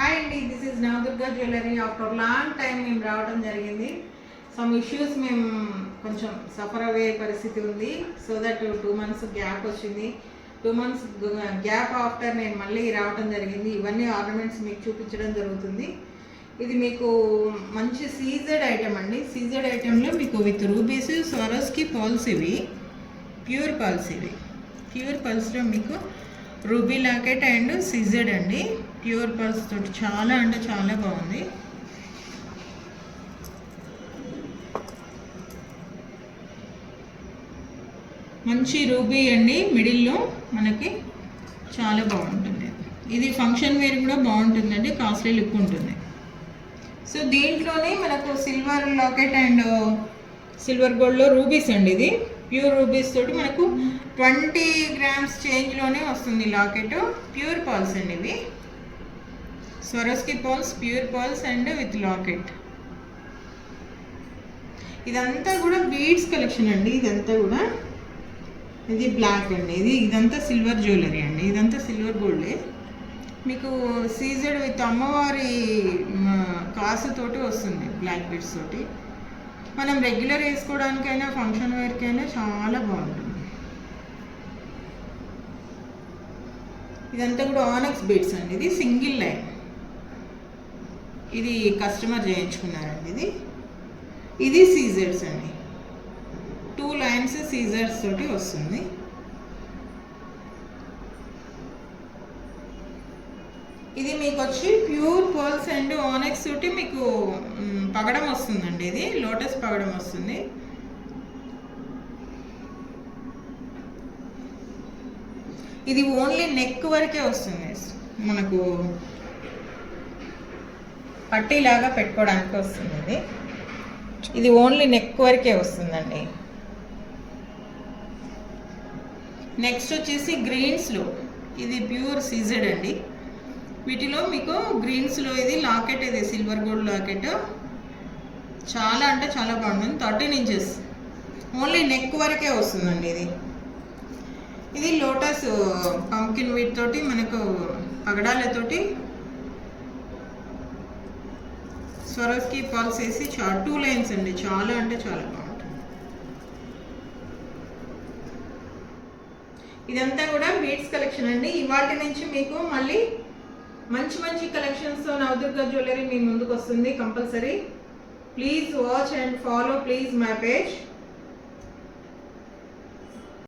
Hi అండి, this is Navadurga jewellery. After long time మేము రావడం జరిగింది. సమ్ ఇష్యూస్ మేము కొంచెం సఫర్ అయ్యే పరిస్థితి ఉంది. సో దట్ 2 months గ్యాప్ వచ్చింది. 2 months గ్యాప్ ఆఫ్టర్ నేను మళ్ళీ రావడం జరిగింది. ఇవన్నీ ఆర్నమెంట్స్ మీకు చూపించడం జరుగుతుంది. ఇది మీకు మంచి సీజెడ్ ఐటమ్ అండి. సీజెడ్ ఐటెంలో మీకు విత్ రూబీస్, స్వరోస్కి పర్ల్స్, ఇవి ప్యూర్ పర్ల్స్. ఇవి ప్యూర్ పర్ల్స్లో మీకు రూబీ లాకెట్ అండ్ సీజెడ్ అండి. ప్యూర్ పర్ల్స్ తోటి చాలా అంటే చాలా బాగుంది. మంచి రూబీ అండి, మిడిల్లో మనకి చాలా బాగుంటుంది. ఇది ఫంక్షన్ వేర్ కూడా బాగుంటుందండి, కాస్ట్లీ లుక్ ఉంటుంది. సో దీంట్లోనే మనకు సిల్వర్ లాకెట్ అండ్ సిల్వర్ గోల్డ్లో రూబీస్ అండి. ఇది ప్యూర్ రూబీస్ తోటి మనకు 20 grams చేంజ్లోనే వస్తుంది లాకెట్. ప్యూర్ పర్ల్స్ అండి ఇవి. Swarovski pearls, pure pearls and with locket. ఇదంతా కూడా బీడ్స్ కలెక్షన్ అండి. ఇదంతా కూడా ఇది బ్లాక్ అండి. ఇదంతా సిల్వర్ జ్యువెలరీ అండి. ఇదంతా సిల్వర్ గోల్డే. మీకు సీజెడ్ విత్ అమ్మవారి కాసుతోటి వస్తుంది, బ్లాక్ బీడ్స్ తోటి. మనం రెగ్యులర్ వేసుకోవడానికైనా ఫంక్షన్ వేర్కైనా చాలా బాగుంటుంది. ఇదంతా కూడా ఆనెక్స్ బీడ్స్ అండి. ఇది సింగిల్ లైన్. ఇది కస్టమర్ చేయించుకున్నారండి. ఇది సీజర్స్ అండి. 2 lines సీజర్స్ తోటి వస్తుంది. ఇది మీకు వచ్చి ప్యూర్ పర్ల్స్ అండ్ ఆనెక్స్ తోటి మీకు పగడం వస్తుందండి. ఇది లోటస్ పగడం వస్తుంది. ఇది ఓన్లీ నెక్ వరకే వస్తుంది. మనకు పట్టీలాగా పెట్టుకోవడానికి వస్తుంది. ఇది ఓన్లీ నెక్ వరకే వస్తుందండి. నెక్స్ట్ వచ్చేసి గ్రీన్స్లో ఇది ప్యూర్ సీజెడ్ అండి. వీటిలో మీకు గ్రీన్స్లో ఇది లాకెట్, ఇది సిల్వర్ గోల్డ్ లాకెట్. చాలా అంటే చాలా బాగుంటుంది. 13 inches ఓన్లీ నెక్ వరకే వస్తుందండి. ఇది లోటస్ పంకిన్ వీట్ తోటి మనకు పగడాలతోటి స్వరోస్కి పర్ల్స్ వేసి 2 lines అండి. చాలా అంటే చాలా బాగుంటుంది. ఇదంతా కూడా బీడ్స్ కలెక్షన్ అండి. ఇవాటి నుంచి మీకు మళ్ళీ మంచి మంచి కలెక్షన్స్తో నవదుర్గా జ్యువెలరీ మీ ముందుకు వస్తుంది compulsory. Please watch and follow please my page.